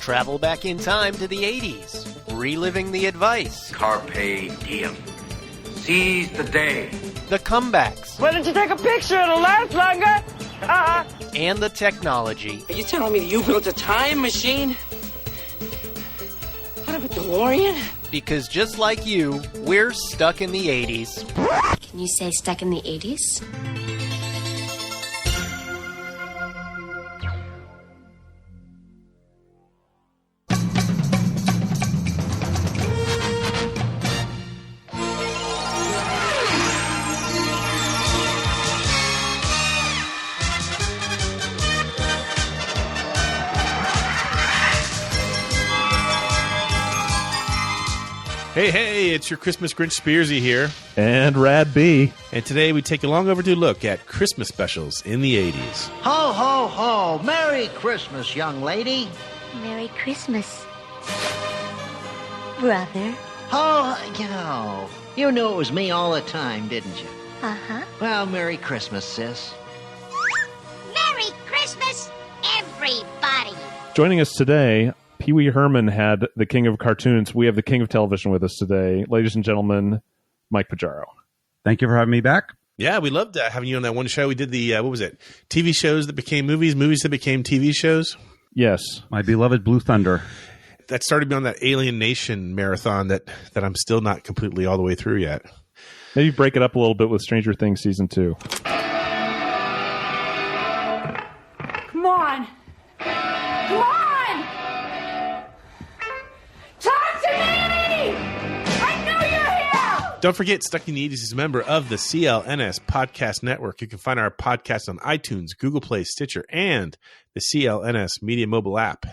Travel back in time to the 80s, reliving the advice, Carpe diem. Seize the day. the comebacks, Why don't you take a picture? It'll last longer. and the technology. Are you telling me that you built a time machine? Out of a DeLorean? Because just like you, we're stuck in the 80s. Can you say stuck in the 80s? Hey, it's your Christmas Grinch Spearsy here. And Rad B. And today we take a long overdue look at Christmas specials in the 80s. Ho, ho, ho. Merry Christmas, young lady. Merry Christmas, brother. Oh, you knew it was me all the time, didn't you? Uh-huh. Well, Merry Christmas, sis. Merry Christmas, everybody! Joining us today, Wee Herman had the king of cartoons. We have the king of television with us today. Ladies and gentlemen, Mike Pajaro. Thank you for having me back. Yeah, we loved having you on that one show. We did the, what was it? TV shows that became movies, movies that became TV shows. Yes. My beloved Blue Thunder. That started me on that Alien Nation marathon that I'm still not completely all the way through yet. Maybe break it up a little bit with Stranger Things Season 2. Come on. Come on! Talk to me! I know you're here! Don't forget, Stuck in the 80s is a member of the CLNS Podcast Network. You can find our podcast on iTunes, Google Play, Stitcher, and the CLNS Media mobile app.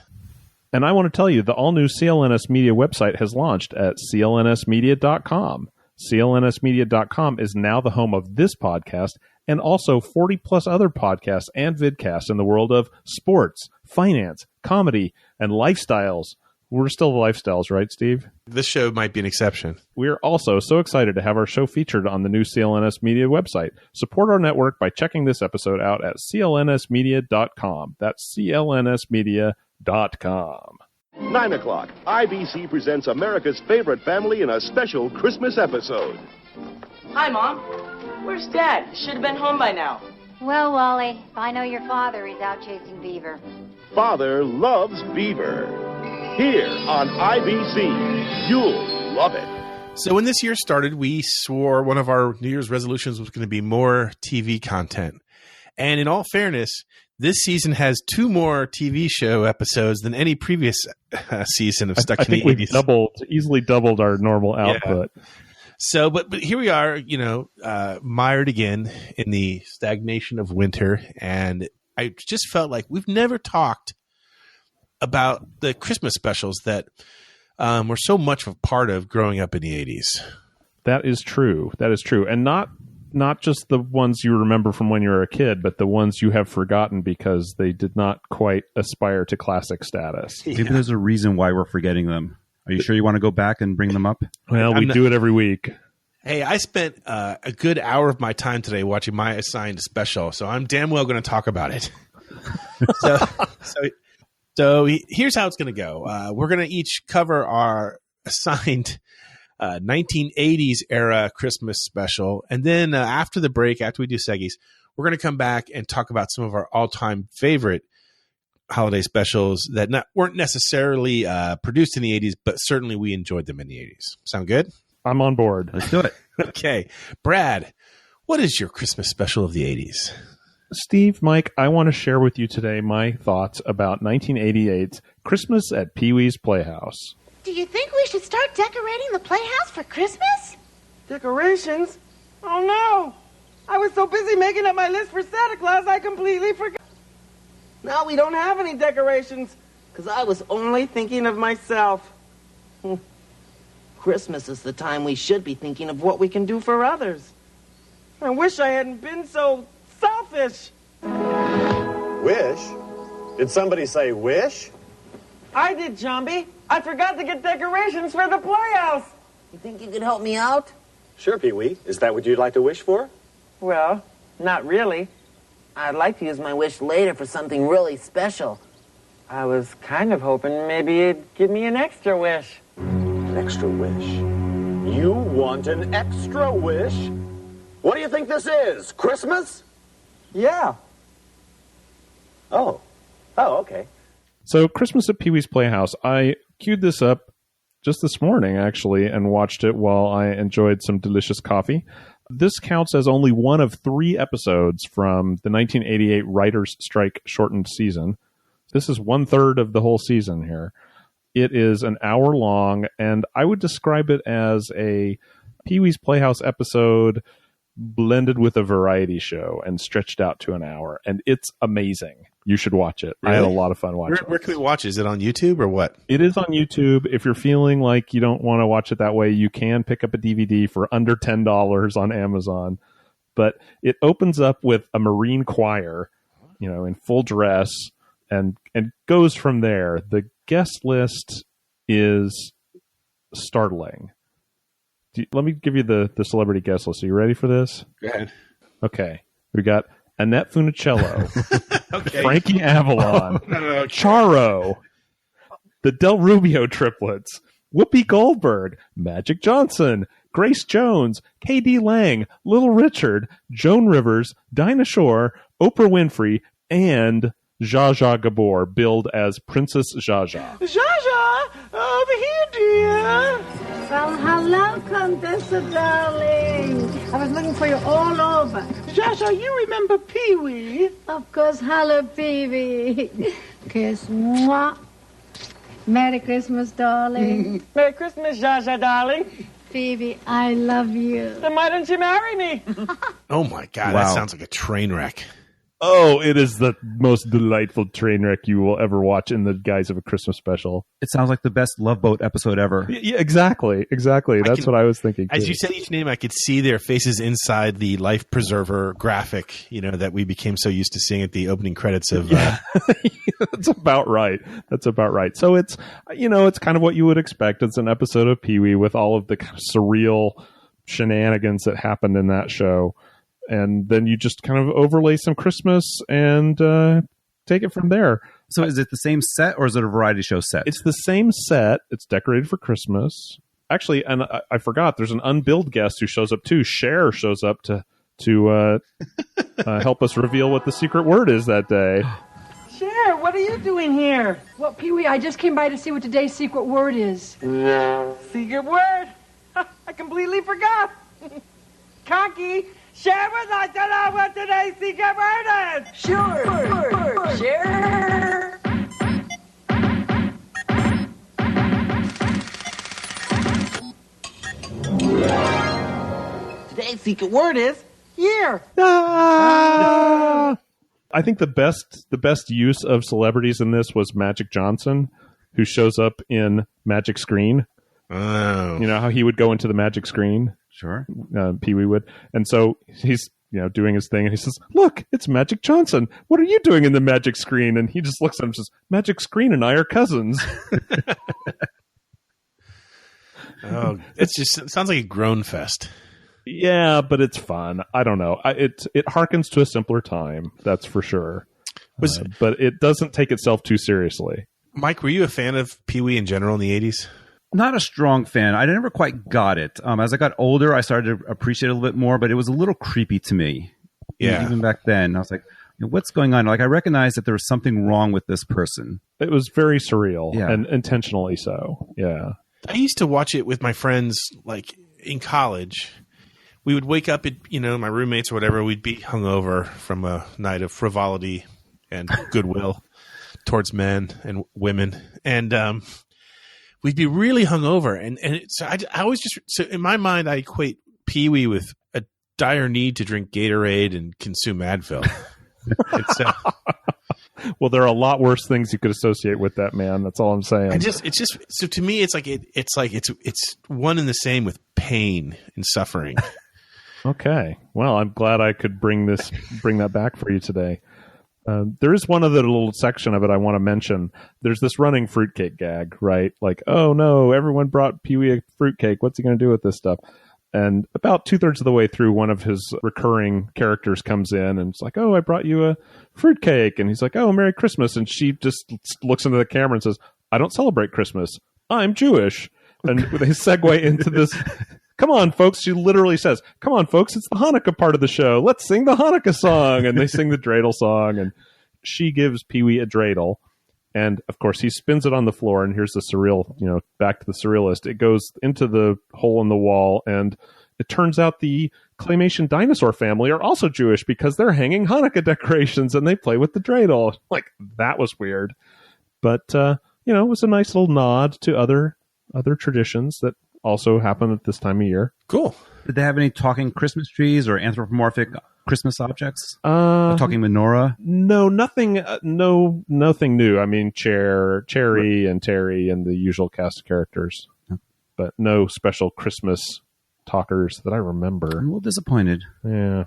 And I want to tell you, the all-new CLNS Media website has launched at clnsmedia.com. clnsmedia.com is now the home of this podcast and also 40-plus other podcasts and vidcasts in the world of sports, finance, comedy, and lifestyles. We're still the lifestyles, right, Steve? This show might be an exception. We're also so excited to have our show featured on the new CLNS Media website. Support our network by checking this episode out at clnsmedia.com. That's clnsmedia.com. 9 o'clock, IBC presents America's favorite family in a special Christmas episode. Hi, Mom. Where's Dad? He should have been home by now. Well, Wally, if I know your father, he's out chasing beaver. Father Loves Beaver. Here on IBC. You'll love it. So when this year started, we swore one of our New Year's resolutions was going to be more TV content. And in all fairness, this season has 2 more TV show episodes than any previous season of Stuck in the 80s. I think we've easily doubled our normal output. Yeah. So, but here we are, mired again in the stagnation of winter. And I just felt like we've never talked about the Christmas specials that were so much of a part of growing up in the 80s. That is true. And not just the ones you remember from when you were a kid, but the ones you have forgotten because they did not quite aspire to classic status. Yeah. Maybe there's a reason why we're forgetting them. Are you sure you want to go back and bring them up? Well, we do it every week. Hey, I spent a good hour of my time today watching my assigned special, so I'm damn well going to talk about it. So here's how it's going to go. We're going to each cover our assigned 1980s era Christmas special. And then after the break, after we do Seggies, we're going to come back and talk about some of our all-time favorite holiday specials that weren't necessarily produced in the 80s, but certainly we enjoyed them in the 80s. Sound good? I'm on board. Let's do it. Okay. Brad, what is your Christmas special of the 80s? Steve, Mike, I want to share with you today my thoughts about 1988's Christmas at Pee-wee's Playhouse. Do you think we should start decorating the playhouse for Christmas? Decorations? Oh, no. I was so busy making up my list for Santa Claus, I completely forgot. Now we don't have any decorations, because I was only thinking of myself. Christmas is the time we should be thinking of what we can do for others. I wish I hadn't been so selfish. Wish? Did somebody say wish? I did, Jambi. I forgot to get decorations for the playhouse. You think you could help me out? Sure, Pee-wee. Is that what you'd like to wish for? Well, not really. I'd like to use my wish later for something really special. I was kind of hoping maybe you'd give me an extra wish. An extra wish? You want an extra wish? What do you think this is? Christmas? Yeah. Oh, okay. So Christmas at Pee-wee's Playhouse. I queued this up just this morning, actually, and watched it while I enjoyed some delicious coffee. This counts as only one of 3 episodes from the 1988 Writers' Strike shortened season. This is 1/3 of the whole season here. It is an hour long, and I would describe it as a Pee-wee's Playhouse episode blended with a variety show and stretched out to an hour. And it's amazing. You should watch it. Really? I had a lot of fun watching it. Where can we watch it? Is it on YouTube or what? It is on YouTube. If you're feeling like you don't want to watch it that way, you can pick up a DVD for under $10 on Amazon. But it opens up with a Marine choir, in full dress, and goes from there. The guest list is startling. Let me give you the celebrity guest list. Are you ready for this? Go ahead. Okay. We got Annette Funicello, Okay. Frankie Avalon, Okay. Charo, the Del Rubio triplets, Whoopi Goldberg, Magic Johnson, Grace Jones, K.D. Lang, Little Richard, Joan Rivers, Dinah Shore, Oprah Winfrey, and Zsa Zsa Gabor, billed as Princess Zsa Zsa. Zsa Zsa, over here, dear. Well, hello, Contessa, darling. I was looking for you all over. Zsa Zsa, you remember Pee-wee? Of course, hello, Pee-wee. Kiss, mwah. Merry Christmas, darling. Merry Christmas, Zsa Zsa, darling. Phoebe, I love you. Then why don't you marry me? Oh my God, Wow. that sounds like a train wreck. Oh, it is the most delightful train wreck you will ever watch in the guise of a Christmas special. It sounds like the best Love Boat episode ever. Yeah, exactly. That's what I was thinking, As too. you said each name, I could see their faces inside the life preserver graphic, that we became so used to seeing at the opening credits of. That's about right. So it's, it's kind of what you would expect. It's an episode of Pee-wee with all of the kind of surreal shenanigans that happened in that show. And then you just kind of overlay some Christmas and take it from there. So is it the same set or is it a variety show set? It's the same set. It's decorated for Christmas. Actually, and I forgot, there's an unbilled guest who shows up too. Cher shows up to help us reveal what the secret word is that day. Cher, what are you doing here? Well, Pee-wee, I just came by to see what today's secret word is. Secret word? I completely forgot. Conky, share with us to know what today's secret word is. Sure. Share. Today's secret word is here. I think the best use of celebrities in this was Magic Johnson, who shows up in Magic Screen. Oh. You know how he would go into the Magic Screen? Sure. Pee-wee would. And so he's doing his thing, and he says, "Look, it's Magic Johnson. What are you doing in the Magic Screen?" And he just looks at him and says, "Magic Screen and I are cousins." Oh, it sounds like a groan fest. Yeah, but it's fun. I don't know. It harkens to a simpler time, that's for sure. But it doesn't take itself too seriously. Mike, were you a fan of Pee-wee in general in the 80s? Not a strong fan. I never quite got it. As I got older, I started to appreciate it a little bit more, but it was a little creepy to me. Yeah. Even back then, I was like, what's going on? Like, I recognized that there was something wrong with this person. It was very surreal, Yeah. and intentionally so. Yeah. I used to watch it with my friends, like, in college. We would wake up at, my roommates or whatever, we'd be hungover from a night of frivolity and goodwill towards men and women. And we'd be really hungover. And so I always so in my mind, I equate Pee-wee with a dire need to drink Gatorade and consume Advil. Well, there are a lot worse things you could associate with that man. That's all I'm saying. So to me, it's one and the same with pain and suffering. Okay. Well, I'm glad I could bring that back for you today. There is one other little section of it I want to mention. There's this running fruitcake gag, right? Like, oh no, everyone brought Pee-wee a fruitcake. What's he going to do with this stuff? And about 2/3 of the way through, one of his recurring characters comes in and it's like, oh, I brought you a fruitcake. And he's like, oh, Merry Christmas. And she just looks into the camera and says, I don't celebrate Christmas. I'm Jewish. And they segue into this. Come on, folks. She literally says, come on, folks. It's the Hanukkah part of the show. Let's sing the Hanukkah song. And they sing the dreidel song. And she gives Pee-wee a dreidel. And, of course, he spins it on the floor. And here's the surreal, back to the surrealist. It goes into the hole in the wall. And it turns out the claymation dinosaur family are also Jewish because they're hanging Hanukkah decorations and they play with the dreidel. Like, that was weird. But, it was a nice little nod to other traditions that also happen at this time of year. Cool. Did they have any talking Christmas trees or anthropomorphic Christmas objects? A talking menorah? No, nothing. Nothing new. I mean, Cherry and Terry and the usual cast of characters, but no special Christmas talkers that I remember. I'm a little disappointed. Yeah.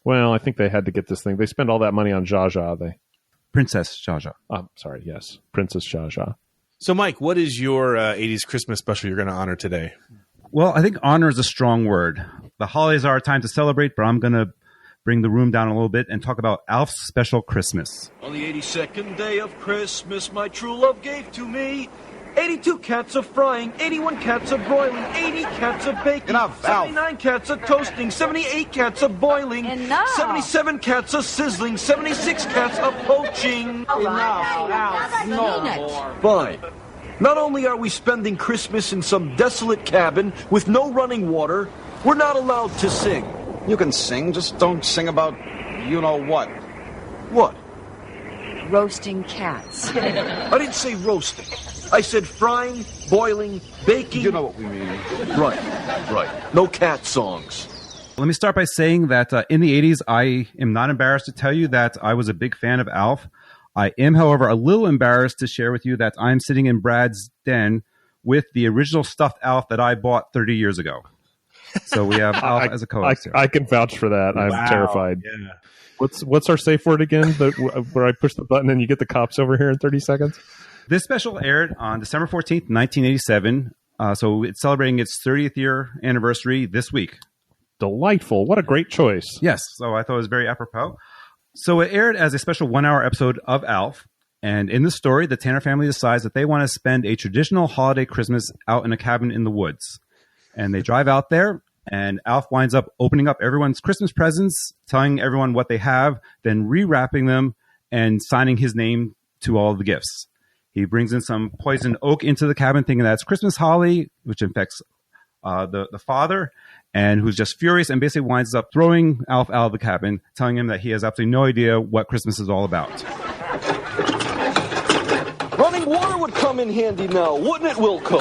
Well, I think they had to get this thing. They spend all that money on Zsa Zsa. Princess Zsa Zsa. Oh, sorry. Yes, Princess Zsa Zsa. So, Mike, what is your 80s Christmas special you're going to honor today? Well, I think honor is a strong word. The holidays are a time to celebrate, but I'm going to bring the room down a little bit and talk about Alf's Special Christmas. On the 82nd day of Christmas, my true love gave to me 82 cats of frying, 81 cats of broiling, 80 cats of baking, Enough, 79 cats of toasting, 78 cats of boiling, 77 cats of sizzling, 76 cats of poaching. No more. Fine. Not only are we spending Christmas in some desolate cabin with no running water, we're not allowed to sing. You can sing, just don't sing about you-know-what. What? Roasting cats. I didn't say roasting. I said frying, boiling, baking. You know what we mean. Right. No cat songs. Let me start by saying that in the 80s, I am not embarrassed to tell you that I was a big fan of Alf. I am, however, a little embarrassed to share with you that I'm sitting in Brad's den with the original stuffed Alf that I bought 30 years ago. So we have Alf as a co-host here. I can vouch for that. Wow. I'm terrified. Yeah. What's our safe word again? Where I push the button and you get the cops over here in 30 seconds? This special aired on December 14th, 1987. So it's celebrating its 30th year anniversary this week. Delightful. What a great choice. Yes. So I thought it was very apropos. So it aired as a special 1-hour episode of Alf. And in the story, the Tanner family decides that they want to spend a traditional holiday Christmas out in a cabin in the woods. And they drive out there, and Alf winds up opening up everyone's Christmas presents, telling everyone what they have, then rewrapping them and signing his name to all of the gifts. He brings in some poison oak into the cabin, thinking that's Christmas holly, which infects the father, and who's just furious and basically winds up throwing Alf out of the cabin, telling him that he has absolutely no idea what Christmas is all about. Running water would come in handy now, wouldn't it, Wilco?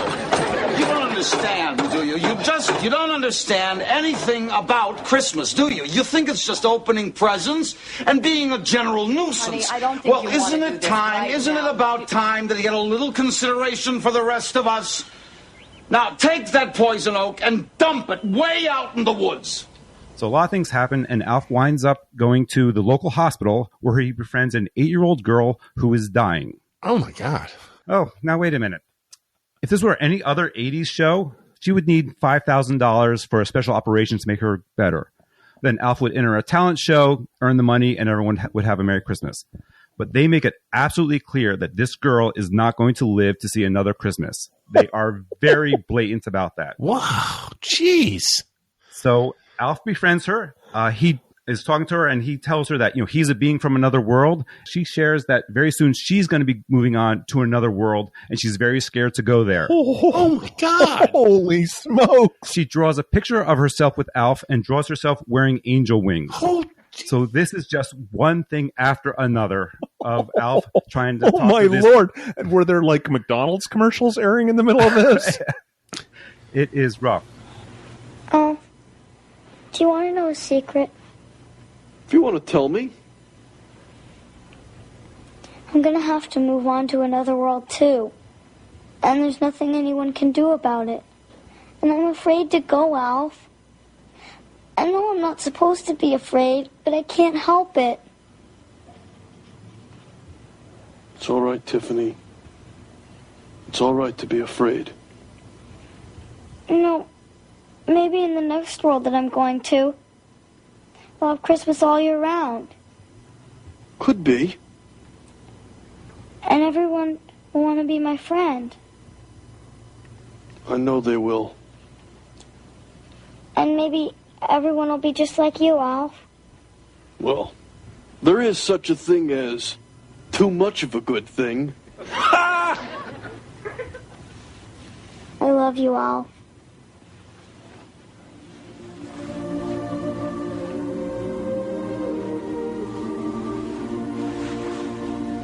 You don't understand, do you? You don't understand anything about Christmas, do you? You think it's just opening presents and being a general nuisance. Honey, I don't think well, isn't it time? Isn't it about time that you get a little consideration for the rest of us? Now, take that poison oak and dump it way out in the woods. So a lot of things happen, and Alf winds up going to the local hospital where he befriends an 8-year-old girl who is dying. Oh, my God. Oh, now wait a minute. If this were any other 80s show, she would need $5,000 for a special operation to make her better. Then Alf would enter a talent show, earn the money, and everyone would have a Merry Christmas. But they make it absolutely clear that this girl is not going to live to see another Christmas. They are very blatant about that. Wow. Jeez. So Alf befriends her. He is talking to her, and he tells her that, he's a being from another world. She shares that very soon she's going to be moving on to another world, and she's very scared to go there. Oh my God. Holy smokes. She draws a picture of herself with Alf and draws herself wearing angel wings. So this is just one thing after another of Alf trying to talk to this. Lord. And were there like McDonald's commercials airing in the middle of this? It is rough. Oh, do you want to know a secret? If you want to tell me. I'm going to have to move on to another world, too. And there's nothing anyone can do about it. And I'm afraid to go, Alf. I know I'm not supposed to be afraid, but I can't help it. It's all right, Tiffany. It's all right to be afraid. No, Maybe in the next world that I'm going to, we'll have Christmas all year round. Could be. And everyone will want to be my friend. I know they will. And maybe everyone will be just like you, Alf. Well, there is such a thing as too much of a good thing. I love you, Alf.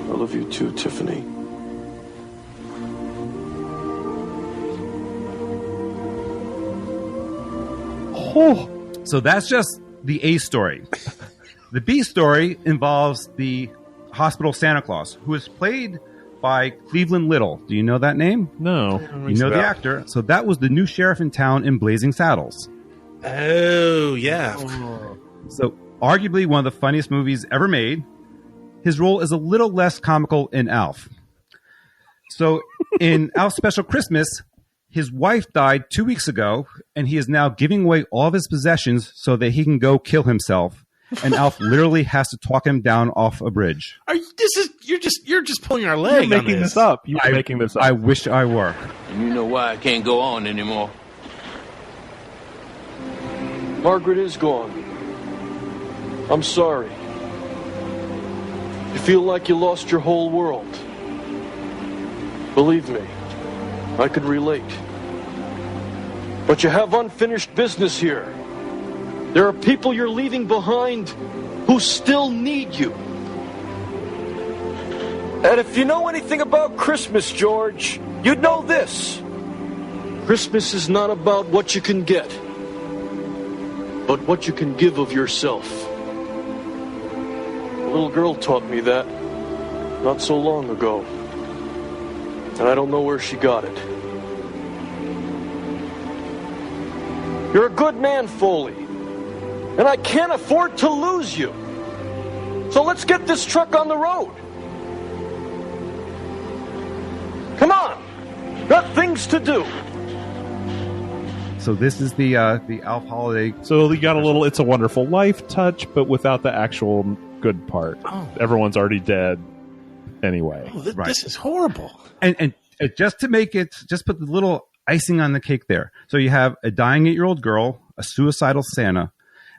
I love you too, Tiffany. Oh. So that's just the A story. The B story involves the hospital Santa Claus, who is played by Cleveland Little. Do you know that name? No. You know the actor. So that was the new sheriff in town in Blazing Saddles. Oh, yeah. So arguably one of the funniest movies ever made. His role is a little less comical in Alf. So in Alf's Special Christmas, his wife died 2 weeks ago, and he is now giving away all of his possessions so that he can go kill himself. And Alf literally has to talk him down off a bridge. You're just pulling our leg. You're making this up. You're making this up. I wish I were. And you know why I can't go on anymore. Margaret is gone. I'm sorry. You feel like you lost your whole world. Believe me, I could relate. But you have unfinished business here. There are people you're leaving behind who still need you. And if you know anything about Christmas, George, you'd know this. Christmas is not about what you can get, but what you can give of yourself. A little girl taught me that not so long ago. And I don't know where she got it. You're a good man, Foley. And I can't afford to lose you. So let's get this truck on the road. Come on. Got things to do. So this is the Alf holiday. So you got a little It's a Wonderful Life touch, but without the actual good part. Oh. Everyone's already dead anyway. Oh, this is horrible. And just to make it, just put the little icing on the cake there. So you have a dying 8-year-old girl, a suicidal Santa.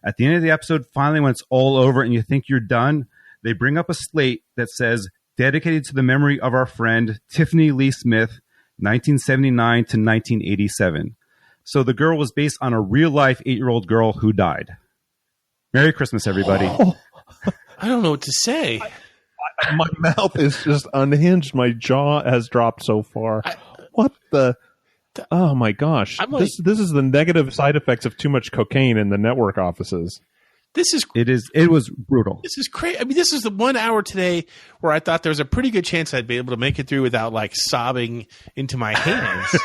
At the end of the episode, finally, when it's all over and you think you're done, they bring up a slate that says, dedicated to the memory of our friend Tiffany Lee Smith, 1979 to 1987. So the girl was based on a real-life 8-year-old girl who died. Merry Christmas, everybody. Oh, I don't know what to say. My mouth is just unhinged. My jaw has dropped so far. What the... Oh my gosh! Like, this is the negative side effects of too much cocaine in the network offices. It was brutal. This is crazy. I mean, this is the 1 hour today where I thought there was a pretty good chance I'd be able to make it through without like sobbing into my hands.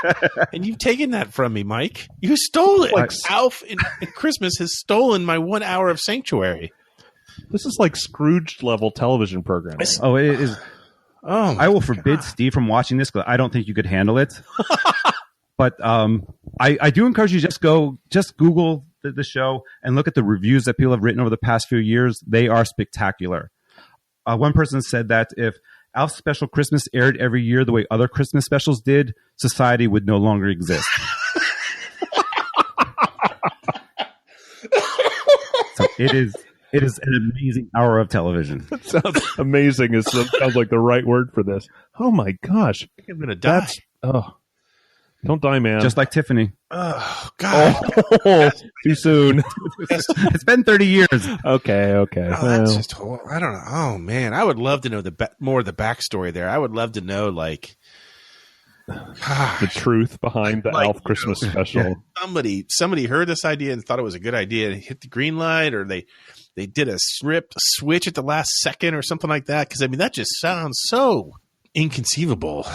And you've taken that from me, Mike. You stole it. Like Alf in Christmas has stolen my 1 hour of sanctuary. This is like Scrooge level television programming. Oh, it is. Oh, I will forbid Steve from watching this because I don't think you could handle it. But I do encourage you just Google the show and look at the reviews that people have written over the past few years. They are spectacular. One person said that if Alf's Special Christmas aired every year the way other Christmas specials did, society would no longer exist. So it is an amazing hour of television. That sounds amazing. It sounds like the right word for this. Oh my gosh. I think I'm going to die. Don't die, man. Just like Tiffany. Oh, God. Too soon. It's been 30 years. Okay. Oh, that's just horrible. I don't know. Oh, man. I would love to know more of the backstory there. I would love to know, like, the truth behind the Alf Christmas special. Somebody heard this idea and thought it was a good idea and hit the green light, or they did a switch at the last second or something like that. Because, I mean, that just sounds so inconceivable.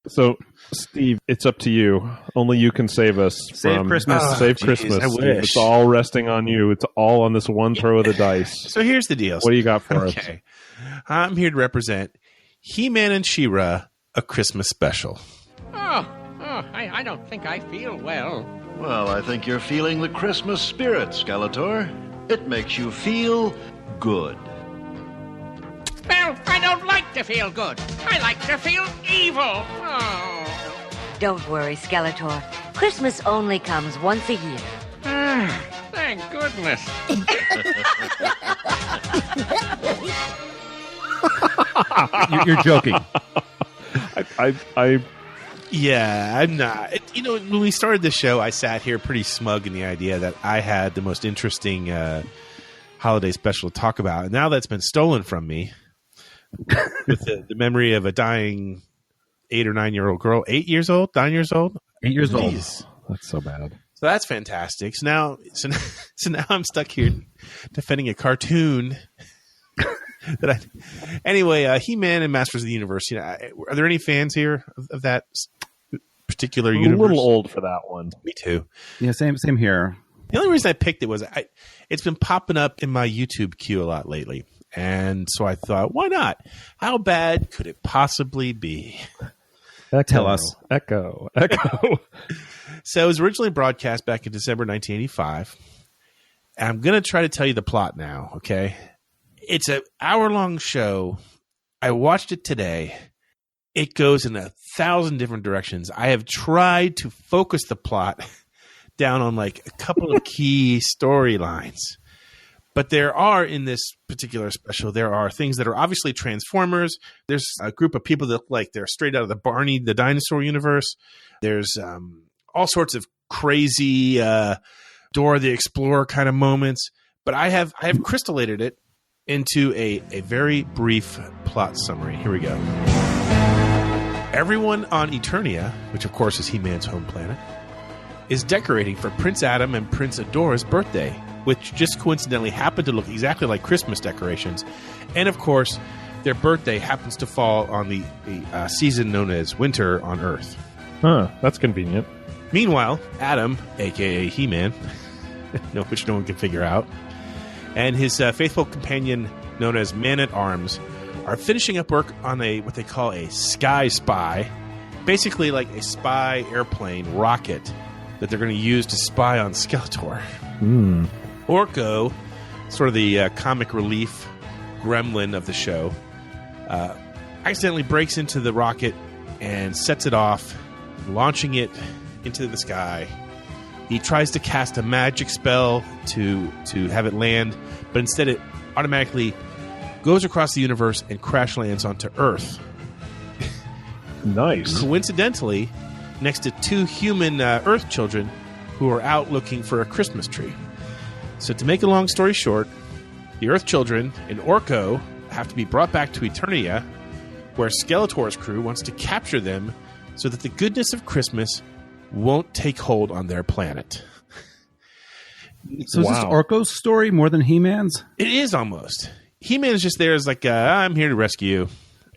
So, Steve, it's up to you. Only you can save us. Save Christmas. Save Christmas. I wish. It's all resting on you. It's all on this one throw of the dice. So here's the deal. What do you got for us? Okay. I'm here to represent He-Man and She-Ra, a Christmas special. I don't think I feel well. Well, I think you're feeling the Christmas spirit, Skeletor. It makes you feel good. Well, I don't like to feel good. I like to feel evil. Oh. Don't worry, Skeletor. Christmas only comes once a year. Thank goodness. You're joking. Yeah, I'm not. When we started the show, I sat here pretty smug in the idea that I had the most interesting holiday special to talk about. And now that's been stolen from me with the memory of a dying 8 or 9 year old girl. 8 years old? 9 years old? 8 years old. That's so bad. So that's fantastic. So now I'm stuck here defending a cartoon. Anyway, He-Man and Masters of the Universe. Are there any fans here of that particular universe? A little old for that one. Me too. Yeah, same here. The only reason I picked it was it's been popping up in my YouTube queue a lot lately, and so I thought, why not? How bad could it possibly be? Tell us. Echo. So it was originally broadcast back in December 1985. And I'm going to try to tell you the plot now, okay? It's an hour-long show. I watched it today. It goes in 1,000 different directions. I have tried to focus the plot down on like a couple of key storylines. But there are, in this particular special, there are things that are obviously Transformers. There's a group of people that look like they're straight out of the Barney the Dinosaur universe. There's all sorts of crazy Dora the Explorer kind of moments. But I have crystallated it into a very brief plot summary. Here we go. Everyone on Eternia, which of course is He-Man's home planet, is decorating for Prince Adam and Prince Adora's birthday, which just coincidentally happened to look exactly like Christmas decorations. And of course, their birthday happens to fall on the season known as winter on Earth. Huh, that's convenient. Meanwhile, Adam, a.k.a. He-Man, which no one can figure out, and his faithful companion known as Man-at-Arms are finishing up work on what they call a Sky Spy, basically like a spy airplane rocket that they're going to use to spy on Skeletor. Orko, sort of the comic relief gremlin of the show, accidentally breaks into the rocket and sets it off, launching it into the sky. He tries to cast a magic spell to have it land, but instead it automatically goes across the universe and crash lands onto Earth. Nice. Coincidentally, next to two human Earth children who are out looking for a Christmas tree. So to make a long story short, the Earth children and Orko have to be brought back to Eternia, where Skeletor's crew wants to capture them so that the goodness of Christmas won't take hold on their planet. So is this Orko's story more than He-Man's? It is almost. He-Man is just there as like, I'm here to rescue you.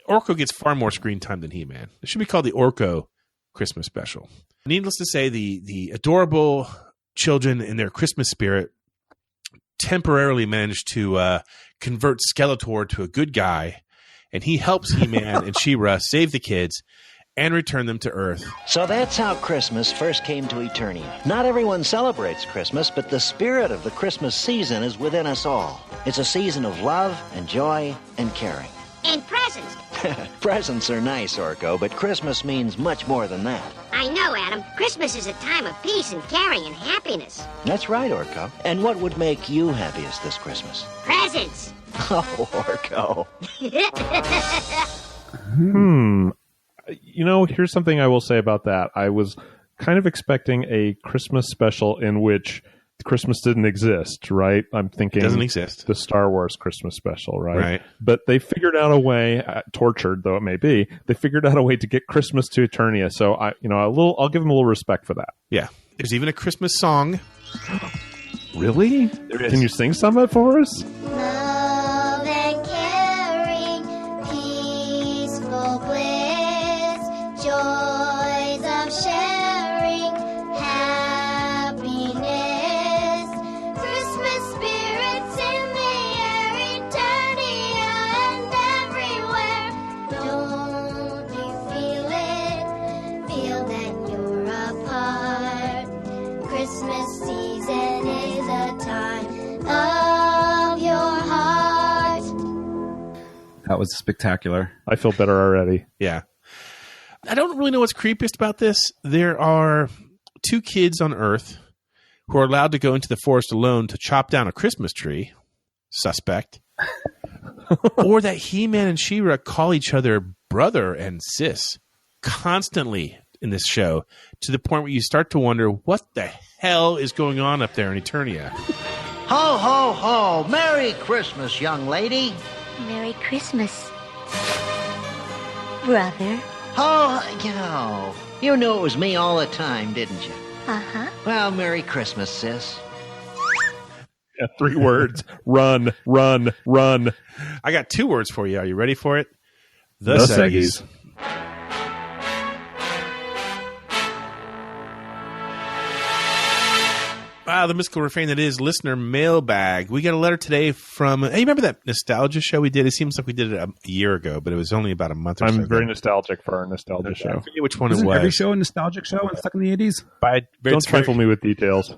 Orko gets far more screen time than He-Man. It should be called the Orko Christmas Special. Needless to say, the adorable children in their Christmas spirit temporarily managed to convert Skeletor to a good guy, and he helps He-Man and She-Ra save the kids and return them to Earth. So that's how Christmas first came to Eternia. Not everyone celebrates Christmas, but the spirit of the Christmas season is within us all. It's a season of love and joy and caring. And presents. Presents are nice, Orko, but Christmas means much more than that. I know, Adam. Christmas is a time of peace and caring and happiness. That's right, Orko. And what would make you happiest this Christmas? Presents. Oh, Orko. Here's something I will say about that. I was kind of expecting a Christmas special in which Christmas didn't exist, right? I'm thinking doesn't exist. The Star Wars Christmas special, right? Right. But they figured out a way, tortured though it may be, they figured out a way to get Christmas to Eternia. So I'll give them a little respect for that. Yeah. There's even a Christmas song. Really? There is. Can you sing some of it for us? Love and caring, peaceful bliss, joys of sharing, happiness, Christmas spirits in the air, Eternia and everywhere. Don't you feel it? Feel that you're a part. was spectacular. I feel better already. Yeah. I don't really know what's creepiest about this. There are 2 kids on Earth who are allowed to go into the forest alone to chop down a Christmas tree. Suspect. Or that He-Man and She-Ra call each other brother and sis constantly in this show, to the point where you start to wonder what the hell is going on up there in Eternia. Ho, ho, ho. Merry Christmas, young lady. Merry Christmas, brother. Oh, you knew it was me all the time, didn't you? Uh-huh. Well, Merry Christmas, sis. Yeah, 3 words. Run, run, run. I got 2 words for you. Are you ready for it? The Seggies. Wow, the mystical refrain that is listener mailbag. We got a letter today from... Hey, remember that nostalgia show we did? It seems like we did it a year ago, but it was only about a month or so ago. I'm very nostalgic for our nostalgia show. I forget which one Isn't it was. every show a nostalgic show and stuck in the 80s? Don't trifle me with details.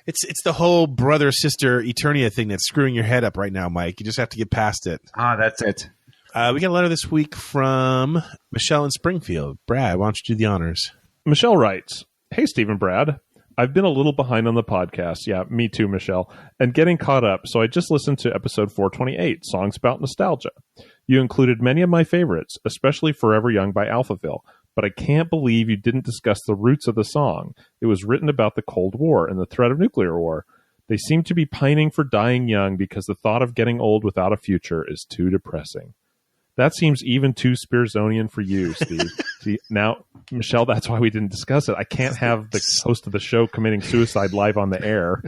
It's the whole brother-sister Eternia thing that's screwing your head up right now, Mike. You just have to get past it. That's it. We got a letter this week from Michelle in Springfield. Brad, why don't you do the honors? Michelle writes, Hey, Steve and Brad. I've been a little behind on the podcast. Yeah, me too, Michelle. And getting caught up, so I just listened to episode 428, Songs About Nostalgia. You included many of my favorites, especially Forever Young by Alphaville. But I can't believe you didn't discuss the roots of the song. It was written about the Cold War and the threat of nuclear war. They seem to be pining for dying young because the thought of getting old without a future is too depressing. That seems even too Spearsonian for you, Steve. See, now, Michelle, that's why we didn't discuss it. I can't have the host of the show committing suicide live on the air.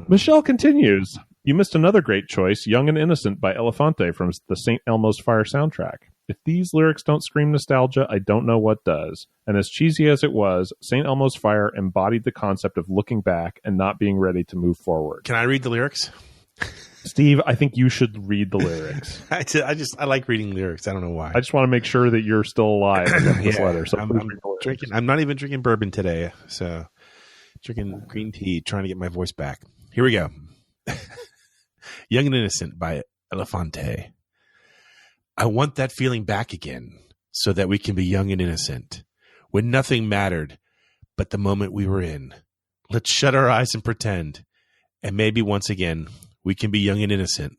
Michelle continues, You missed another great choice, Young and Innocent by Elefante from the St. Elmo's Fire soundtrack. If these lyrics don't scream nostalgia, I don't know what does. And as cheesy as it was, St. Elmo's Fire embodied the concept of looking back and not being ready to move forward. Can I read the lyrics? Steve, I think you should read the lyrics. I like reading lyrics. I don't know why. I just want to make sure that you're still alive in this letter. So I'm not even drinking bourbon today. So drinking green tea, trying to get my voice back. Here we go. Young and Innocent by Elefante. I want that feeling back again so that we can be young and innocent when nothing mattered but the moment we were in. Let's shut our eyes and pretend. And maybe once again, we can be young and innocent,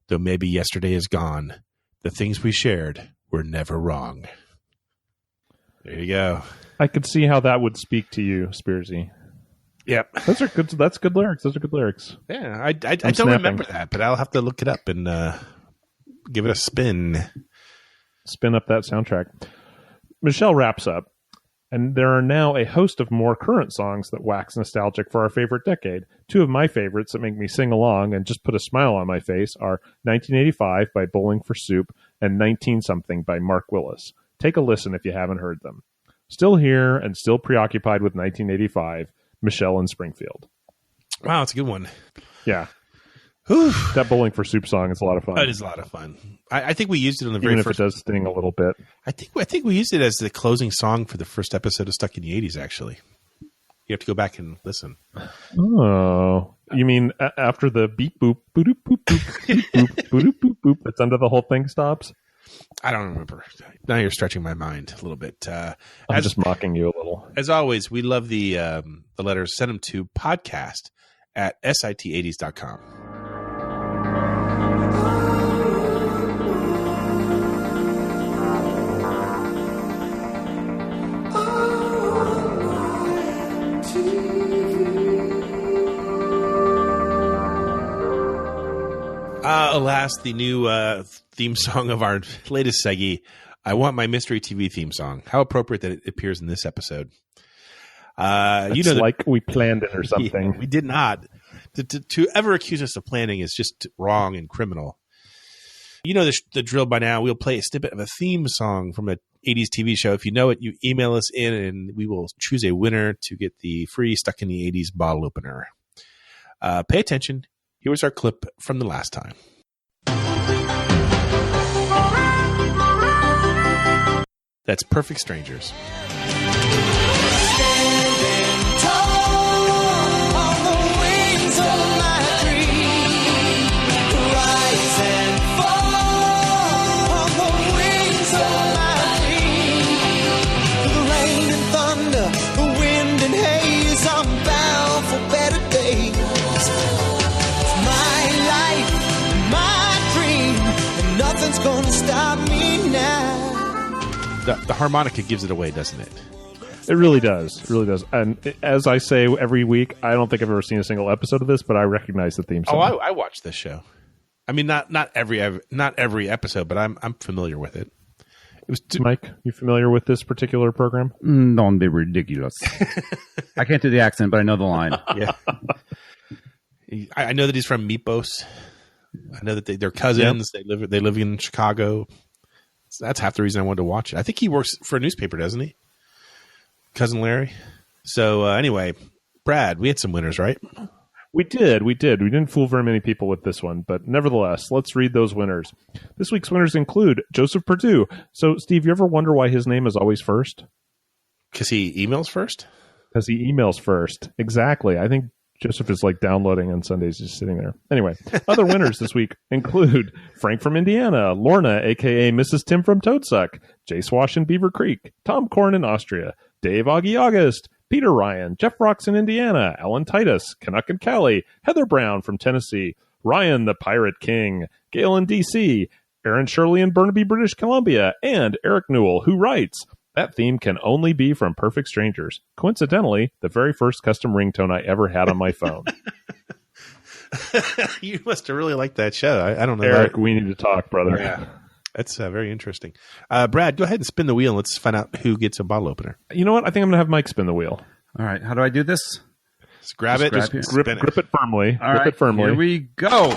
though maybe yesterday is gone. The things we shared were never wrong. There you go. I could see how that would speak to you, Spearsy. Yep. Those are good. That's good lyrics. Those are good lyrics. Yeah, I don't remember that, but I'll have to look it up and give it a spin. Spin up that soundtrack. Michelle wraps up. And there are now a host of more current songs that wax nostalgic for our favorite decade. 2 of my favorites that make me sing along and just put a smile on my face are 1985 by Bowling for Soup and 19-something by Mark Willis. Take a listen if you haven't heard them. Still here and still preoccupied with 1985, Michelle in Springfield. Wow, it's a good one. Yeah. Whew. That Bowling for Soup song is a lot of fun. It is a lot of fun. I think we used it on the very Even first. Even if it does sting a little bit. I think we used it as the closing song for the first episode of Stuck in the 80s, actually. You have to go back and listen. Oh. You mean after the beep boop, boop boop boop beep boop, boop boop boop, that's under the whole thing stops? I don't remember. Now you're stretching my mind a little bit. I'm just mocking you a little. As always, we love the letters. Send them to podcast@sit80s.com. Alas, the new theme song of our latest Seggy, I Want My Mystery TV theme song. How appropriate that it appears in this episode. Like we planned it or something. Yeah, we did not. To ever accuse us of planning is just wrong and criminal. You know the drill by now. We'll play a snippet of a theme song from a 80s TV show. If you know it, you email us in and we will choose a winner to get the free Stuck in the 80s bottle opener. Pay attention. Here was our clip from the last time. That's Perfect Strangers. Standing tall on the wings of my dream, rising stop me now. The harmonica gives it away, doesn't it? It really does. It really does. And as I say every week, I don't think I've ever seen a single episode of this, but I recognize the theme song. Oh, I watch this show. I mean, not every episode, but I'm familiar with it. It was Mike, you familiar with this particular program? Don't be ridiculous. I can't do the accent, but I know the line. Yeah. I know that he's from Meepos. I know that they're cousins. Yep. They live in Chicago. So that's half the reason I wanted to watch it. I think he works for a newspaper, doesn't he? Cousin Larry. So anyway, Brad, we had some winners, right? We did. We didn't fool very many people with this one, but nevertheless, let's read those winners. This week's winners include Joseph Perdue. So, Steve, you ever wonder why his name is always first? Because he emails first? Because he emails first. Exactly. I think Joseph is like downloading on Sundays, just sitting there. Anyway, other winners this week include Frank from Indiana, Lorna, a.k.a. Mrs. Tim from Toadsuck, Jay Swash in Beaver Creek, Tom Korn in Austria, Dave Augie August, Peter Ryan, Jeff Rocks in Indiana, Alan Titus, Canuck and Callie, Heather Brown from Tennessee, Ryan the Pirate King, Gail in D.C., Aaron Shirley in Burnaby, British Columbia, and Eric Newell, who writes, "That theme can only be from Perfect Strangers. Coincidentally, the very first custom ringtone I ever had on my phone." You must have really liked that show. I don't know. Eric, we need to talk, brother. Yeah. That's very interesting. Brad, go ahead and spin the wheel and let's find out who gets a bottle opener. You know what? I think I'm going to have Mike spin the wheel. All right. How do I do this? Just grab it. Just grip it firmly. All right. Grip it firmly. Here we go.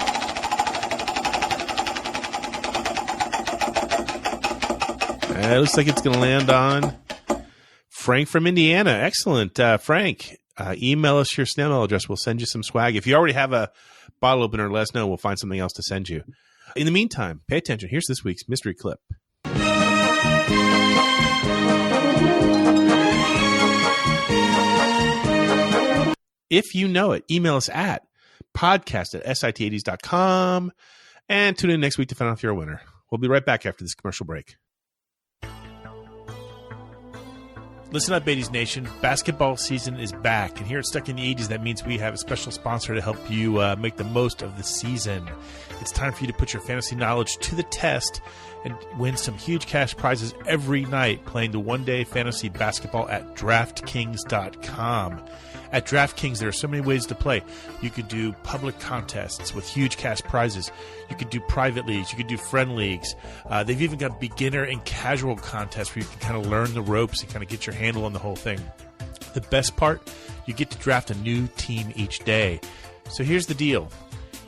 It looks like it's going to land on Frank from Indiana. Excellent. Frank, email us your snail mail address. We'll send you some swag. If you already have a bottle opener, let us know. We'll find something else to send you. In the meantime, pay attention. Here's this week's mystery clip. If you know it, email us at podcast@sit80s.com and tune in next week to find out if you're a winner. We'll be right back after this commercial break. Listen up, 80s Nation. Basketball season is back, and here at Stuck in the 80s, that means we have a special sponsor to help you make the most of the season. It's time for you to put your fantasy knowledge to the test and win some huge cash prizes every night playing the one-day fantasy basketball at DraftKings.com. At DraftKings, there are so many ways to play. You could do public contests with huge cash prizes. You could do private leagues. You could do friend leagues. They've even got beginner and casual contests where you can kind of learn the ropes and kind of get your handle on the whole thing. The best part, you get to draft a new team each day. So here's the deal.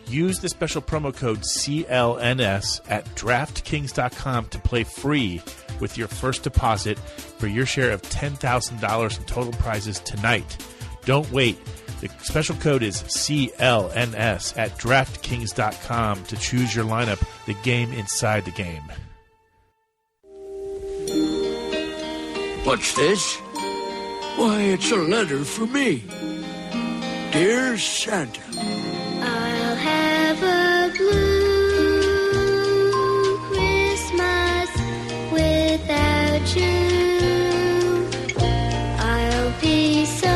Use the special promo code CLNS at DraftKings.com to play free with your first deposit for your share of $10,000 in total prizes tonight. Don't wait. The special code is CLNS at DraftKings.com to choose your lineup, the game inside the game. What's this? Why, it's a letter for me. Dear Santa, I'll have a blue Christmas without you. I'll be so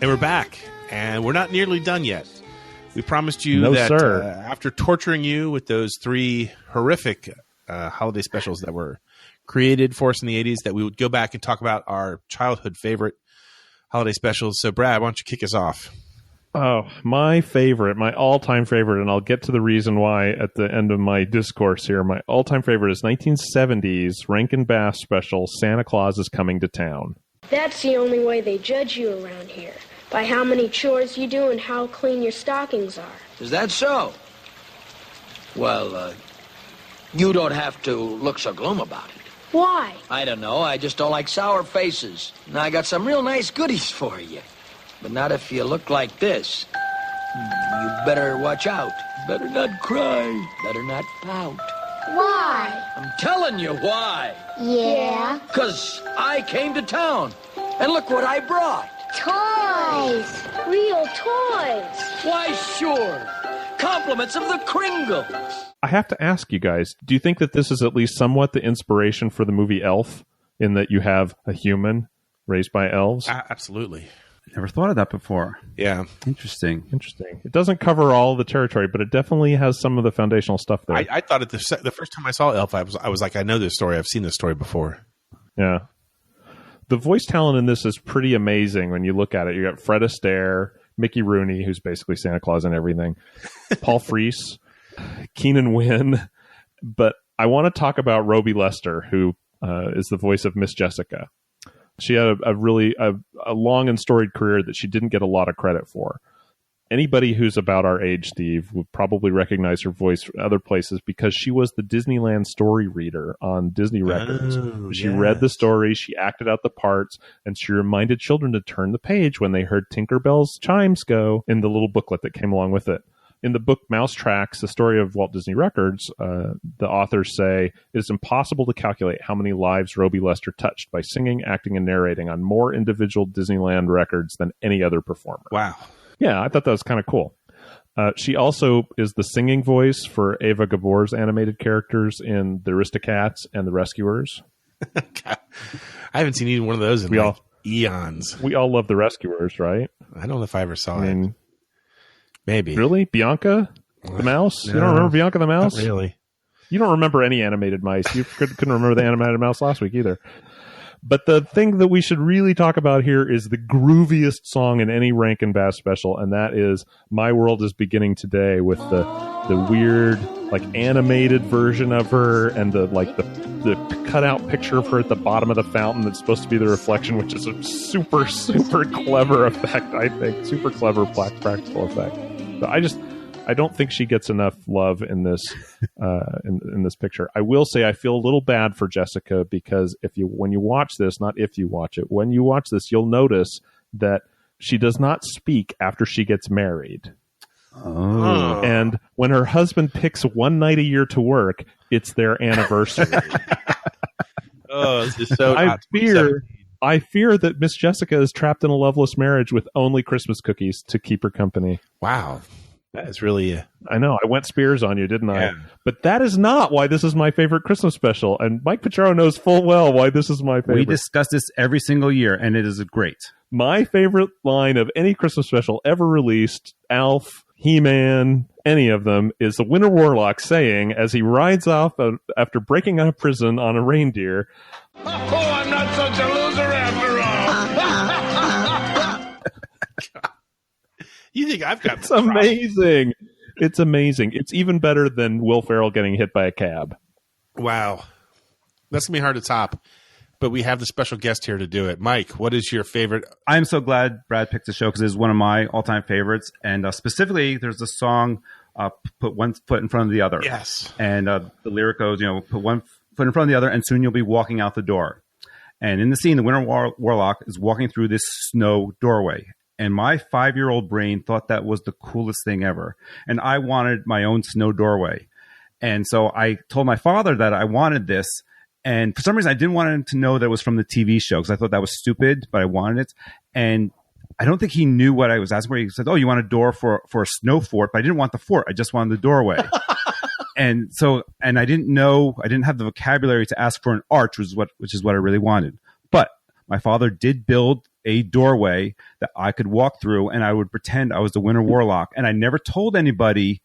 And we're back, and we're not nearly done yet. We promised you that after torturing you with those 3 horrific holiday specials that were created for us in the 80s, that we would go back and talk about our childhood favorite holiday specials. So, Brad, why don't you kick us off? Oh, my favorite, my all-time favorite, and I'll get to the reason why at the end of my discourse here. My all-time favorite is 1970s Rankin Bass special, Santa Claus is Coming to Town. That's the only way they judge you around here. By how many chores you do and how clean your stockings are. Is that so? Well, you don't have to look so glum about it. Why? I don't know. I just don't like sour faces. Now, I got some real nice goodies for you. But not if you look like this. You better watch out. Better not cry. Better not pout. Why? I'm telling you why. Yeah? 'Cause I came to town. And look what I brought. Toys! Real toys! Why, sure. Compliments of the Kringles. I have to ask you guys, do you think that this is at least somewhat the inspiration for the movie Elf, in that you have a human raised by elves? Absolutely. Never thought of that before. Yeah. Interesting. It doesn't cover all the territory, but it definitely has some of the foundational stuff there. I thought the first time I saw Elf, I was like, I know this story. I've seen this story before. Yeah. The voice talent in this is pretty amazing when you look at it. You got Fred Astaire, Mickey Rooney, who's basically Santa Claus and everything, Paul Frees, Keenan Wynn. But I want to talk about Roby Lester, who is the voice of Miss Jessica. She had a really long and storied career that she didn't get a lot of credit for. Anybody who's about our age, Steve, would probably recognize her voice from other places because she was the Disneyland story reader on Disney Records. She read the story, she acted out the parts, and she reminded children to turn the page when they heard Tinkerbell's chimes go in the little booklet that came along with it. In the book Mouse Tracks, the story of Walt Disney Records, the authors say it is impossible to calculate how many lives Roby Lester touched by singing, acting, and narrating on more individual Disneyland records than any other performer. Wow. Yeah, I thought that was kind of cool. She also is the singing voice for Ava Gabor's animated characters in The Aristocats and The Rescuers. I haven't seen either one of those in eons. We all love The Rescuers, right? I don't know if I ever saw it. Maybe. Really? Bianca the Mouse? No, you don't remember Bianca the Mouse? Not really. You don't remember any animated mice. You couldn't remember the animated mouse last week either. But the thing that we should really talk about here is the grooviest song in any Rankin Bass special, and that is My World is Beginning Today, with the weird, like, animated version of her and the cutout picture of her at the bottom of the fountain that's supposed to be the reflection, which is a super, super clever effect, I think. Super clever practical effect. So I don't think she gets enough love in this in this picture. I will say I feel a little bad for Jessica because when you watch this, when you watch this, you'll notice that she does not speak after she gets married. Oh. And when her husband picks one night a year to work, it's their anniversary. This is so I fear that Miss Jessica is trapped in a loveless marriage with only Christmas cookies to keep her company. Wow. That is really... I know. I went Spears on you, didn't I? Yeah. But that is not why this is my favorite Christmas special. And Mike Picciaro knows full well why this is my favorite. We discuss this every single year, and it is great. My favorite line of any Christmas special ever released, Alf, He-Man, any of them, is the Winter Warlock saying, as he rides off after breaking out of prison on a reindeer... Oh, I'm not such a loser after all. You think I've got... It's amazing. It's amazing. It's even better than Will Ferrell getting hit by a cab. Wow. That's going to be hard to top. But we have the special guest here to do it. Mike, what is your favorite? I'm so glad Brad picked the show because it's one of my all-time favorites. And specifically, there's a song, Put One Foot in Front of the Other. Yes. And the lyric goes, put one foot in front of the other, and soon you'll be walking out the door. And in the scene, the Winter Warlock is walking through this snow doorway. And my 5-year-old brain thought that was the coolest thing ever. And I wanted my own snow doorway. And so I told my father that I wanted this. And for some reason, I didn't want him to know that it was from the TV show because I thought that was stupid, but I wanted it. And I don't think he knew what I was asking for. He said, "Oh, you want a door for a snow fort?" But I didn't want the fort. I just wanted the doorway. And I didn't have the vocabulary to ask for an arch, which is what I really wanted. But my father did build a doorway that I could walk through, and I would pretend I was the Winter Warlock. And I never told anybody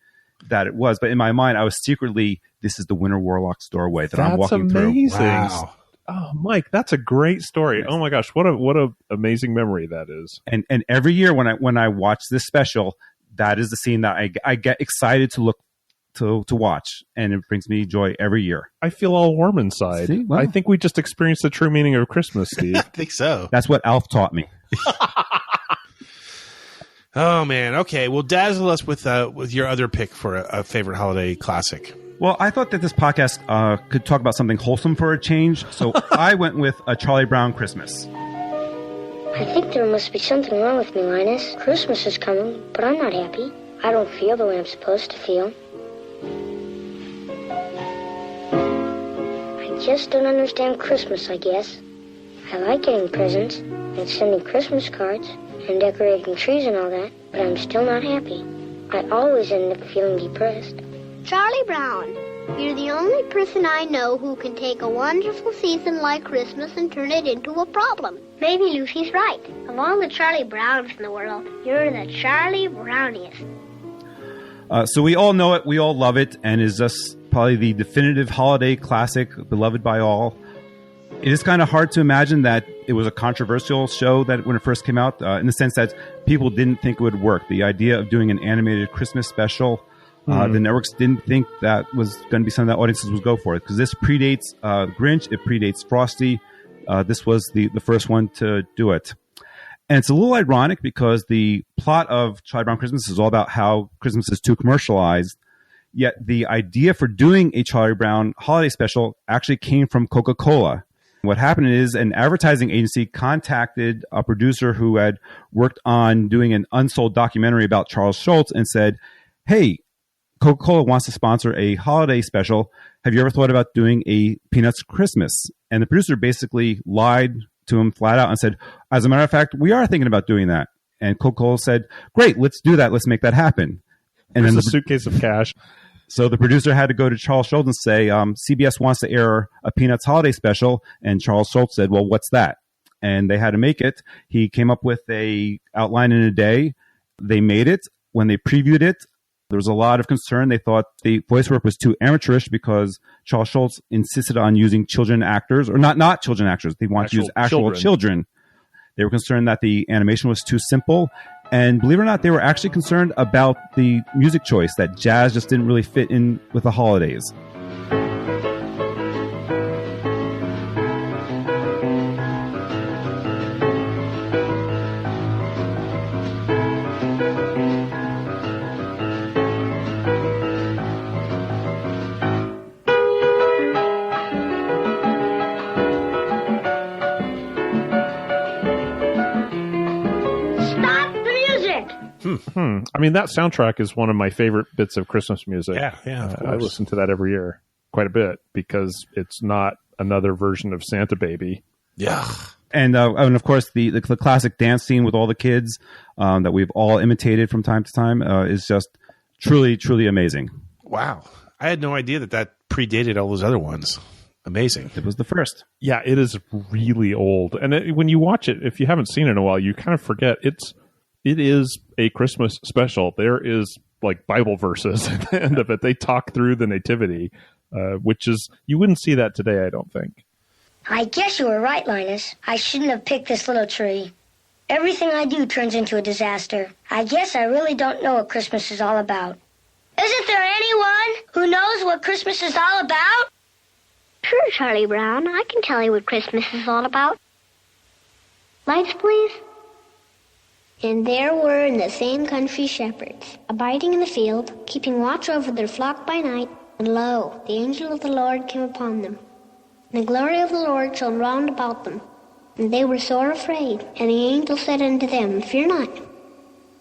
that it was, but in my mind, I was secretly, this is the Winter Warlock's doorway that I'm walking through. Amazing. Wow. Oh, Mike, that's a great story. Yes. Oh my gosh, what a amazing memory that is. And every year when I watch this special, that is the scene that I get excited to look to watch, and it brings me joy every year. I feel all warm inside. See? Wow. I think we just experienced the true meaning of Christmas, Steve. I think so. That's what Alf taught me. Oh man. Okay. Well, dazzle us with your other pick for a favorite holiday classic. Well, I thought that this podcast could talk about something wholesome for a change, so I went with a Charlie Brown Christmas. I think there must be something wrong with me, Linus. Christmas is coming, but I'm not happy. I don't feel the way I'm supposed to feel. I just don't understand Christmas, I guess. I like getting presents and sending Christmas cards and decorating trees and all that, but I'm still not happy. I always end up feeling depressed. Charlie Brown, You're the only person I know who can take a wonderful season like Christmas and turn it into a problem. Maybe Lucy's right. Of all the Charlie Browns in the world, you're the Charlie Browniest. So we all know it, we all love it, and is just probably the definitive holiday classic, beloved by all. It is kind of hard to imagine that it was a controversial show that when it first came out, in the sense that people didn't think it would work. The idea of doing an animated Christmas special, the networks didn't think that was going to be something that audiences would go for it, because this predates Grinch, it predates Frosty. This was the first one to do it. And it's a little ironic because the plot of Charlie Brown Christmas is all about how Christmas is too commercialized. Yet the idea for doing a Charlie Brown holiday special actually came from Coca-Cola. What happened is an advertising agency contacted a producer who had worked on doing an unsold documentary about Charles Schultz and said, hey, Coca-Cola wants to sponsor a holiday special. Have you ever thought about doing a Peanuts Christmas? And the producer basically lied to him flat out and said, as a matter of fact, we are thinking about doing that. And Coca-Cola said, great, let's do that. Let's make that happen. And then then a suitcase of cash. So the producer had to go to Charles Schultz and say, CBS wants to air a Peanuts holiday special. And Charles Schultz said, well, what's that? And they had to make it. He came up with a outline in a day. They made it. When they previewed it, there was a lot of concern. They thought the voice work was too amateurish because Charles Schultz insisted on using children actors, or not children actors. They wanted to use actual children. They were concerned that the animation was too simple. And believe it or not, they were actually concerned about the music choice, that jazz just didn't really fit in with the holidays. I mean, that soundtrack is one of my favorite bits of Christmas music. Yeah, of course. I listen to that every year quite a bit because it's not another version of Santa Baby. Yeah. And of course, the classic dance scene with all the kids that we've all imitated from time to time is just truly, truly amazing. Wow. I had no idea that predated all those other ones. Amazing. It was the first. Yeah, it is really old. And when you watch it, if you haven't seen it in a while, you kind of forget it is a Christmas special. There is like Bible verses at the end of it. They talk through the nativity, which is, you wouldn't see that today, I don't think. I guess you were right, Linus. I shouldn't have picked this little tree. Everything I do turns into a disaster. I guess I really don't know what Christmas is all about. Isn't there anyone who knows what Christmas is all about? Sure, Charlie Brown. I can tell you what Christmas is all about. Lights, please. And there were in the same country shepherds, abiding in the field, keeping watch over their flock by night. And lo, the angel of the Lord came upon them. And the glory of the Lord shone round about them. And they were sore afraid. And the angel said unto them, Fear not.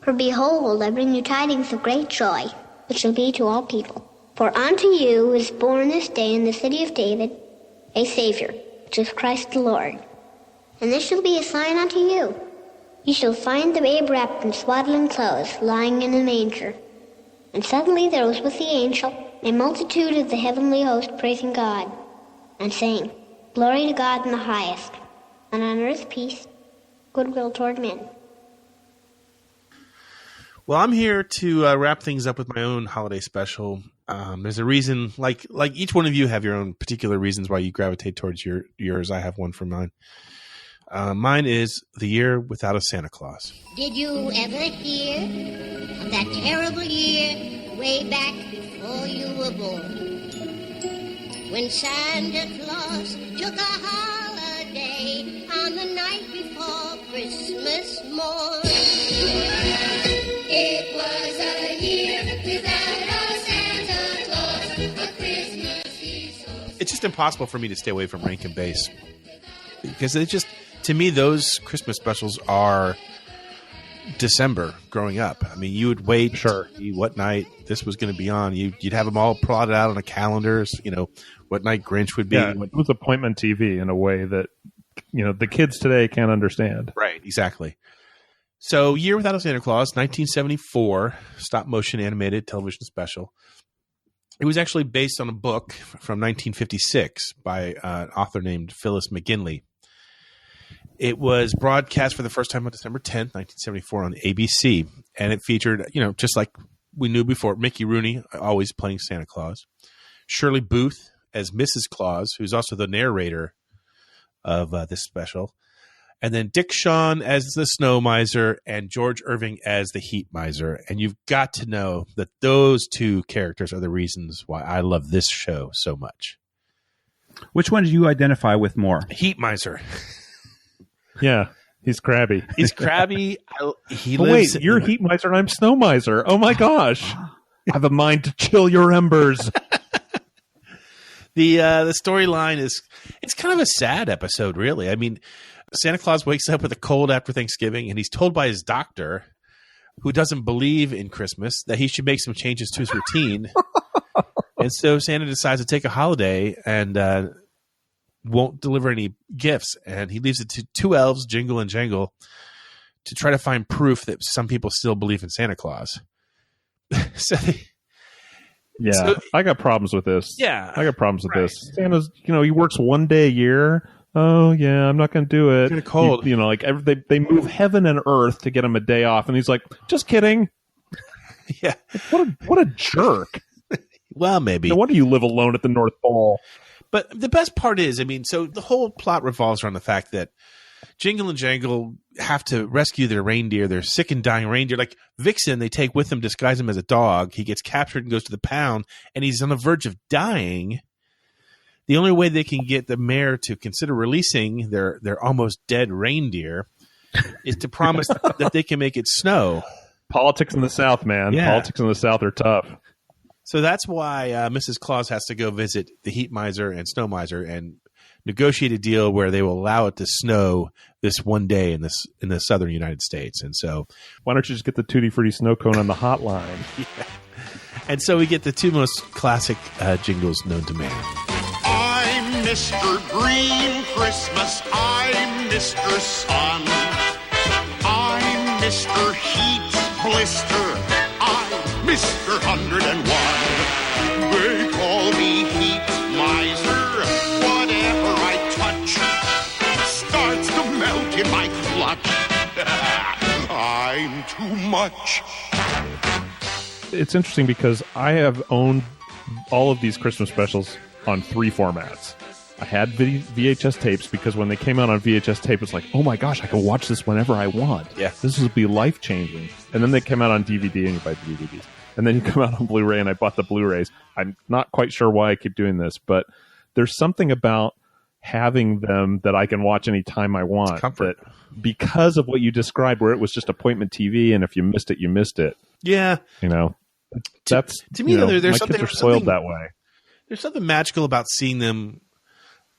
For behold, I bring you tidings of great joy, which shall be to all people. For unto you is born this day in the city of David a Savior, which is Christ the Lord. And this shall be a sign unto you. You shall find the babe wrapped in swaddling clothes, lying in a manger. And suddenly there was with the angel a multitude of the heavenly host praising God, and saying, Glory to God in the highest, and on earth peace, goodwill toward men. Well, I'm here to wrap things up with my own holiday special. There's a reason, like each one of you have your own particular reasons why you gravitate towards yours. I have one for mine. Mine is The Year Without a Santa Claus. Did you ever hear of that terrible year way back before you were born? When Santa Claus took a holiday on the night before Christmas morn. It was a year without a Santa Claus, a Christmas Eve. It's just impossible for me to stay away from Rankin Bass. Because it just, to me, those Christmas specials are December growing up. I mean, you would wait to see what night this was going to be on. You'd have them all plotted out on a calendar, what night Grinch would be. Yeah, it was appointment TV in a way that, the kids today can't understand. Right, exactly. So, Year Without a Santa Claus, 1974, stop-motion animated television special. It was actually based on a book from 1956 by an author named Phyllis McGinley. It was broadcast for the first time on December 10th, 1974 on ABC. And it featured, just like we knew before, Mickey Rooney, always playing Santa Claus. Shirley Booth as Mrs. Claus, who's also the narrator of this special. And then Dick Shawn as the Snow Miser and George Irving as the Heat Miser. And you've got to know that those two characters are the reasons why I love this show so much. Which one do you identify with more? Heat Miser. Yeah, he's crabby. He's crabby. He lives. Wait, you're Heat Miser and I'm Snow Miser. Oh my gosh! I have a mind to chill your embers. The storyline it's kind of a sad episode, really. I mean, Santa Claus wakes up with a cold after Thanksgiving, and he's told by his doctor, who doesn't believe in Christmas, that he should make some changes to his routine. And so Santa decides to take a holiday and won't deliver any gifts. And he leaves it to two elves, Jingle and Jangle, to try to find proof that some people still believe in Santa Claus. I got problems with this. Yeah. I got problems with this. Santa's, he works one day a year. Oh, yeah, I'm not going to do it. Get a cold. They move heaven and earth to get him a day off. And he's like, just kidding. Yeah. What a jerk. Well, maybe. No wonder you live alone at the North Pole. But the best part is, so the whole plot revolves around the fact that Jingle and Jangle have to rescue their reindeer. They're sick and dying reindeer. Like Vixen, they take with them, disguise him as a dog. He gets captured and goes to the pound, and he's on the verge of dying. The only way they can get the mayor to consider releasing their almost dead reindeer is to promise that they can make it snow. Politics in the South, man. Yeah. Politics in the South are tough. So that's why Mrs. Claus has to go visit the Heat Miser and Snow Miser and negotiate a deal where they will allow it to snow this one day in the southern United States. And so, why don't you just get the Tutti Frutti snow cone on the hotline? Yeah. And so we get the two most classic jingles known to man. I'm Mr. Green Christmas. I'm Mr. Sun. I'm Mr. Heat Blister. I'm Mr. 101. They call me Heat Miser. Whatever I touch starts to melt in my clutch. I'm too much. It's interesting because I have owned all of these Christmas specials on 3 formats. I had VHS tapes because when they came out on VHS tape, it's like, oh my gosh, I can watch this whenever I want. Yeah. This will be life-changing. And then they came out on DVD, and you buy the DVDs. And then you come out on Blu-ray, and I bought the Blu-rays. I'm not quite sure why I keep doing this, but there's something about having them that I can watch anytime I want. Comfort. That because of what you described, where it was just appointment TV, and if you missed it, you missed it. Yeah. That's to me, there's my something kids are spoiled that way. There's something magical about seeing them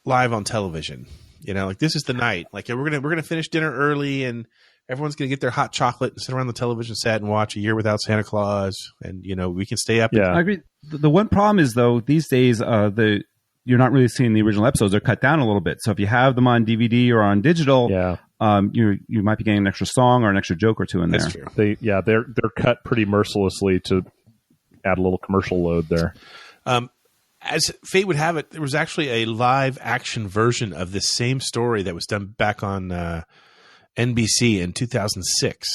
live on television. Like this is the night. Like we're gonna finish dinner early, and everyone's gonna get their hot chocolate and sit around the television set and watch A Year Without Santa Claus, and we can stay up. Yeah, I agree. The one problem is though these days you're not really seeing the original episodes. They're cut down a little bit. So if you have them on DVD or on digital, you might be getting an extra song or an extra joke or two in there. That's true. They're cut pretty mercilessly to add a little commercial load there. As fate would have it, there was actually a live action version of this same story that was done back on NBC in 2006.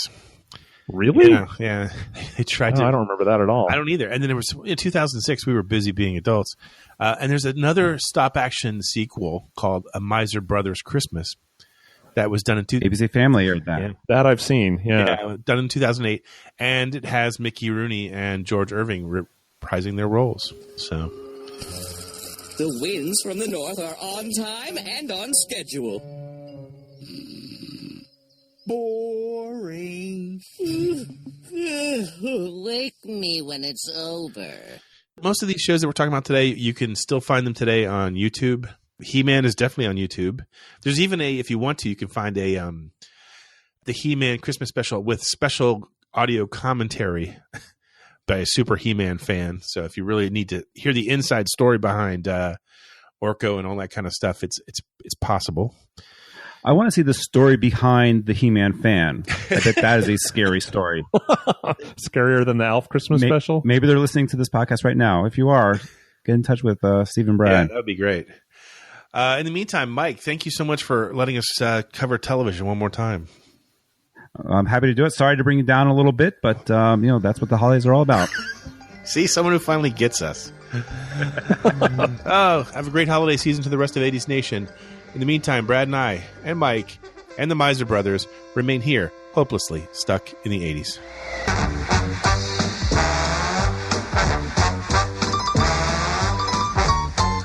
Really? Yeah. They tried to. I don't remember that at all. I don't either. And then there was in 2006. We were busy being adults, and there's another stop action sequel called A Miser Brothers Christmas that was done in ABC Family aired that. Yeah. That I've seen. Yeah, done in 2008, and it has Mickey Rooney and George Irving reprising their roles. So. The winds from the north are on time and on schedule. Boring. Wake me when it's over. Most of these shows that we're talking about today, you can still find them today on YouTube. He-Man is definitely on YouTube. There's even if you want to, you can find the He-Man Christmas special with special audio commentary by a super He-Man fan. So if you really need to hear the inside story behind Orko and all that kind of stuff, it's possible. I want to see the story behind the He-Man fan. I bet that is a scary story. Scarier than the Alf Christmas special? Maybe they're listening to this podcast right now. If you are, get in touch with Steve and Brad. Yeah, that would be great. In the meantime, Mike, thank you so much for letting us cover television one more time. I'm happy to do it. Sorry to bring you down a little bit, but that's what the holidays are all about. See, someone who finally gets us. Oh, have a great holiday season to the rest of 80s Nation. In the meantime, Brad and I, and Mike, and the Miser Brothers remain here, hopelessly stuck in the 80s.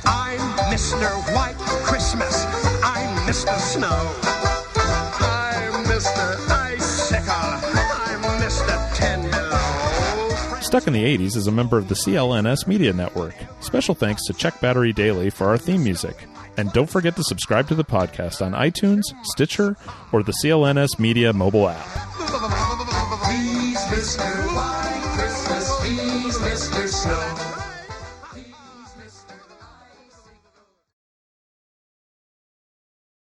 I'm Mr. White Christmas. I'm Mr. Snow. I'm Mr. Icicle. I'm Mr. Ten Below. Stuck in the 80s is a member of the CLNS Media Network. Special thanks to Check Battery Daily for our theme music. And don't forget to subscribe to the podcast on iTunes, Stitcher, or the CLNS Media mobile app. He's Mr. White Christmas. He's Mr. Snow.